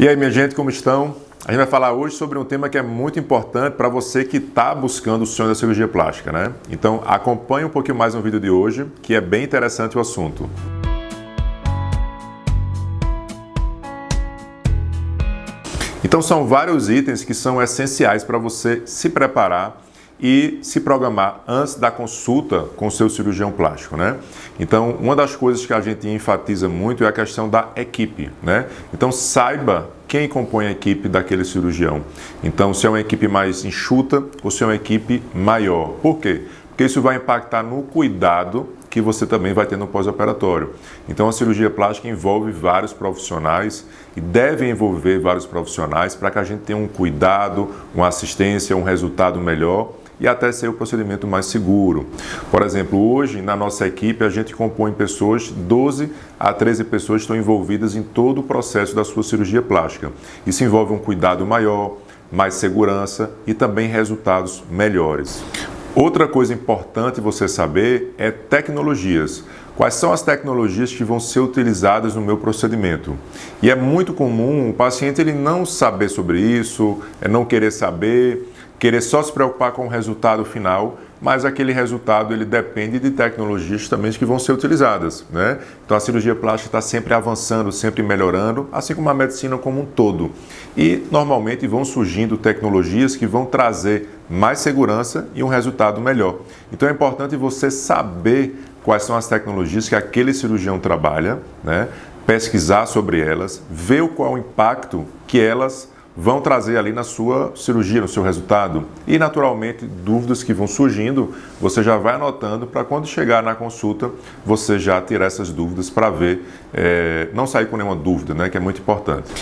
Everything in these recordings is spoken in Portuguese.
E aí, minha gente, como estão? A gente vai falar hoje sobre um tema que é muito importante para você que está buscando o sonho da cirurgia plástica, né? Então, acompanhe um pouquinho mais no vídeo de hoje, que é bem interessante o assunto. Então, são vários itens que são essenciais para você se preparar e se programar antes da consulta com o seu cirurgião plástico, né? Então, uma das coisas que a gente enfatiza muito é a questão da equipe, né? Então, saiba quem compõe a equipe daquele cirurgião. Então, se é uma equipe mais enxuta ou se é uma equipe maior. Por quê? Porque isso vai impactar no cuidado que você também vai ter no pós-operatório. Então, a cirurgia plástica envolve vários profissionais e deve envolver vários profissionais para que a gente tenha um cuidado, uma assistência, um resultado melhor e até ser o procedimento mais seguro. Por exemplo, hoje na nossa equipe a gente compõe pessoas, 12 a 13 pessoas estão envolvidas em todo o processo da sua cirurgia plástica. Isso envolve um cuidado maior, mais segurança e também resultados melhores. Outra coisa importante você saber é tecnologias. Quais são as tecnologias que vão ser utilizadas no meu procedimento? E é muito comum o paciente ele não saber sobre isso, não querer saber, querer só se preocupar com o resultado final, mas aquele resultado ele depende de tecnologias também que vão ser utilizadas, né? Então a cirurgia plástica está sempre avançando, sempre melhorando, assim como a medicina como um todo. E normalmente vão surgindo tecnologias que vão trazer mais segurança e um resultado melhor. Então é importante você saber quais são as tecnologias que aquele cirurgião trabalha, né? Pesquisar sobre elas, ver qual o impacto que elas vão trazer ali na sua cirurgia, no seu resultado. E, naturalmente, dúvidas que vão surgindo, você já vai anotando para quando chegar na consulta, você já tirar essas dúvidas para ver, não sair com nenhuma dúvida, né, que é muito importante.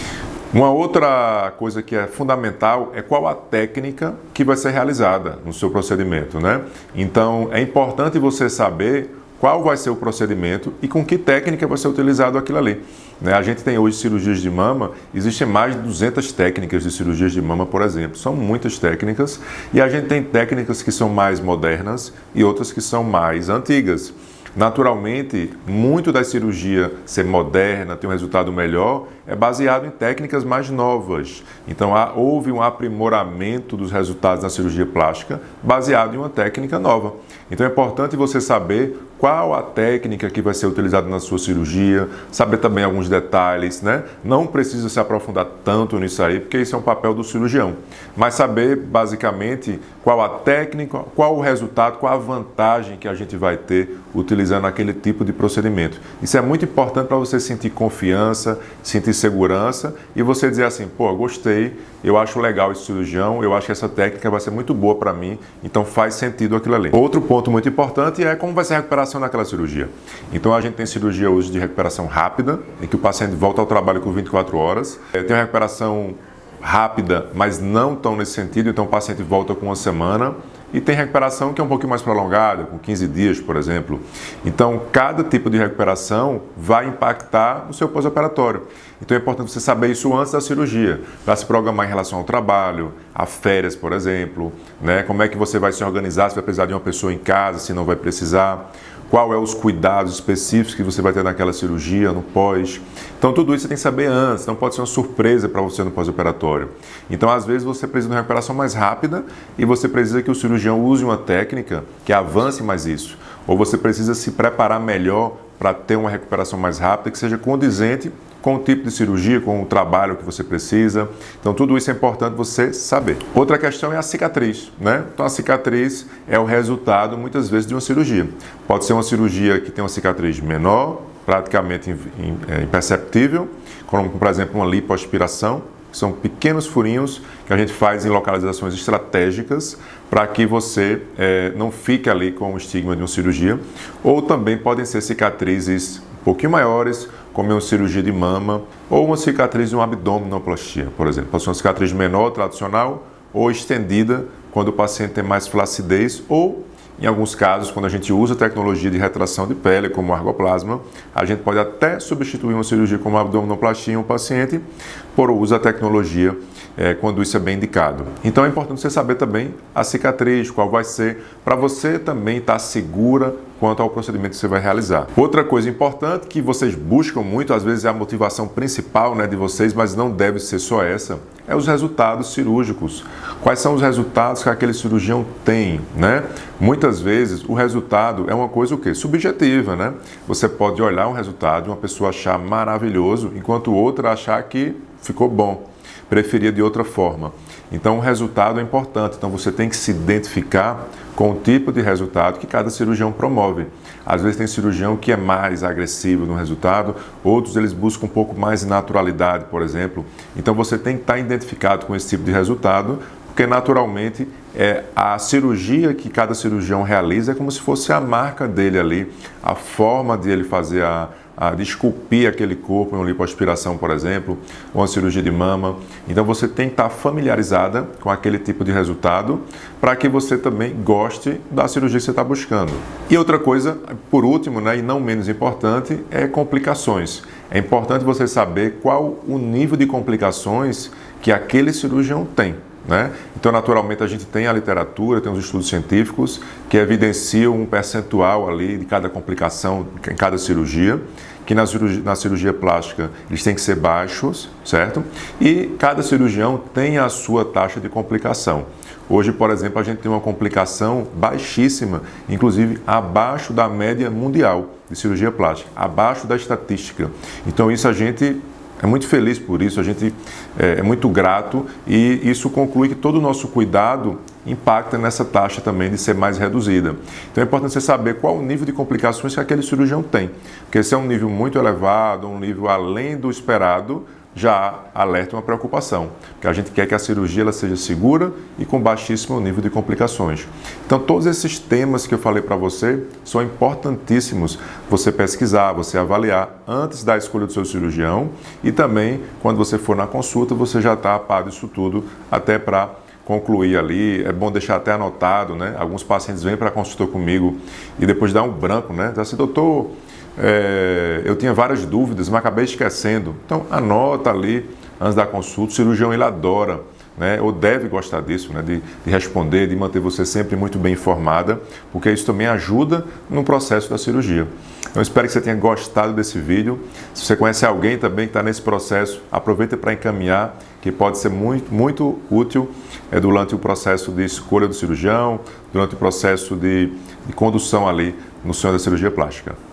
Uma outra coisa que é fundamental é qual a técnica que vai ser realizada no seu procedimento, né? Então, é importante você saber qual vai ser o procedimento e com que técnica vai ser utilizado aquilo ali. A gente tem hoje cirurgias de mama, existem mais de 200 técnicas de cirurgias de mama, por exemplo. São muitas técnicas e a gente tem técnicas que são mais modernas e outras que são mais antigas. Naturalmente, muito da cirurgia ser moderna, ter um resultado melhor, é baseado em técnicas mais novas. Então, houve um aprimoramento dos resultados na cirurgia plástica baseado em uma técnica nova. Então, é importante você saber qual a técnica que vai ser utilizada na sua cirurgia, saber também alguns detalhes, né? Não precisa se aprofundar tanto nisso aí, porque isso é um papel do cirurgião. Mas saber, basicamente, qual a técnica, qual o resultado, qual a vantagem que a gente vai ter utilizando aquele tipo de procedimento. Isso é muito importante para você sentir confiança, sentir segurança e você dizer assim, pô, gostei, eu acho legal esse cirurgião, eu acho que essa técnica vai ser muito boa para mim, então faz sentido aquilo ali. Outro ponto muito importante é como vai ser a recuperação daquela cirurgia. Então a gente tem cirurgia hoje de recuperação rápida, em que o paciente volta ao trabalho com 24 horas. Tem uma recuperação rápida, mas não tão nesse sentido, então o paciente volta com uma semana. E tem recuperação que é um pouquinho mais prolongada, com 15 dias, por exemplo. Então, cada tipo de recuperação vai impactar no seu pós-operatório. Então, é importante você saber isso antes da cirurgia, para se programar em relação ao trabalho, a férias, por exemplo, né? Como é que você vai se organizar, se vai precisar de uma pessoa em casa, se não vai precisar. Qual é os cuidados específicos que você vai ter naquela cirurgia, no pós. Então, tudo isso você tem que saber antes, não pode ser uma surpresa para você no pós-operatório. Então, às vezes, você precisa de uma recuperação mais rápida e você precisa que o cirurgião use uma técnica que avance mais isso. Ou você precisa se preparar melhor para ter uma recuperação mais rápida, que seja condizente com o tipo de cirurgia, com o trabalho que você precisa. Então, tudo isso é importante você saber. Outra questão é a cicatriz, né? Então, a cicatriz é o resultado, muitas vezes, de uma cirurgia. Pode ser uma cirurgia que tem uma cicatriz menor, praticamente imperceptível, como, por exemplo, uma lipoaspiração, que são pequenos furinhos que a gente faz em localizações estratégicas para que você não fique ali com o estigma de uma cirurgia. Ou também podem ser cicatrizes um pouquinho maiores, como uma cirurgia de mama ou uma cicatriz de uma abdominoplastia, por exemplo. Pode ser uma cicatriz menor, tradicional, ou estendida, quando o paciente tem mais flacidez, ou, em alguns casos, quando a gente usa tecnologia de retração de pele, como o argoplasma, a gente pode até substituir uma cirurgia como a abdominoplastia em um paciente por uso da tecnologia quando isso é bem indicado. Então é importante você saber também a cicatriz, qual vai ser, para você também estar segura quanto ao procedimento que você vai realizar. Outra coisa importante que vocês buscam muito, às vezes é a motivação principal, né, de vocês, mas não deve ser só essa, é os resultados cirúrgicos. Quais são os resultados que aquele cirurgião tem, né? Muitas vezes o resultado é uma coisa o quê? Subjetiva, né? Você pode olhar um resultado e uma pessoa achar maravilhoso, enquanto outra achar que ficou bom, preferia de outra forma. Então o resultado é importante, então você tem que se identificar com o tipo de resultado que cada cirurgião promove. Às vezes tem cirurgião que é mais agressivo no resultado, outros eles buscam um pouco mais de naturalidade, por exemplo. Então você tem que estar identificado com esse tipo de resultado, porque naturalmente a cirurgia que cada cirurgião realiza é como se fosse a marca dele ali, a forma de ele fazer de esculpir aquele corpo em uma lipoaspiração, por exemplo, ou uma cirurgia de mama. Então você tem que estar familiarizada com aquele tipo de resultado para que você também goste da cirurgia que você está buscando. E outra coisa, por último, né, e não menos importante, é complicações. É importante você saber qual o nível de complicações que aquele cirurgião tem, né? Então, naturalmente, a gente tem a literatura, tem os estudos científicos que evidenciam um percentual ali de cada complicação em cada cirurgia, que na cirurgia plástica eles têm que ser baixos, certo? E cada cirurgião tem a sua taxa de complicação. Hoje, por exemplo, a gente tem uma complicação baixíssima, inclusive abaixo da média mundial de cirurgia plástica, abaixo da estatística. Então, isso a gente é muito feliz por isso, a gente é muito grato e isso conclui que todo o nosso cuidado impacta nessa taxa também de ser mais reduzida. Então é importante você saber qual o nível de complicações que aquele cirurgião tem, porque se é um nível muito elevado, um nível além do esperado, já alerta uma preocupação, porque a gente quer que a cirurgia ela seja segura e com baixíssimo nível de complicações. Então todos esses temas que eu falei para você são importantíssimos você pesquisar, você avaliar antes da escolha do seu cirurgião e também quando você for na consulta você já está a par disso tudo até para concluir ali. É bom deixar até anotado, né? Alguns pacientes vêm para a consulta comigo e depois dá um branco, né? Diz assim, doutor, eu tinha várias dúvidas, mas acabei esquecendo. Então, anota ali antes da consulta. O cirurgião, ele adora, né, ou deve gostar disso, né, de responder, de manter você sempre muito bem informada, porque isso também ajuda no processo da cirurgia. Então, espero que você tenha gostado desse vídeo. Se você conhece alguém também que está nesse processo, aproveita para encaminhar, que pode ser muito, muito útil durante o processo de escolha do cirurgião, durante o processo de condução ali no sonho da cirurgia plástica.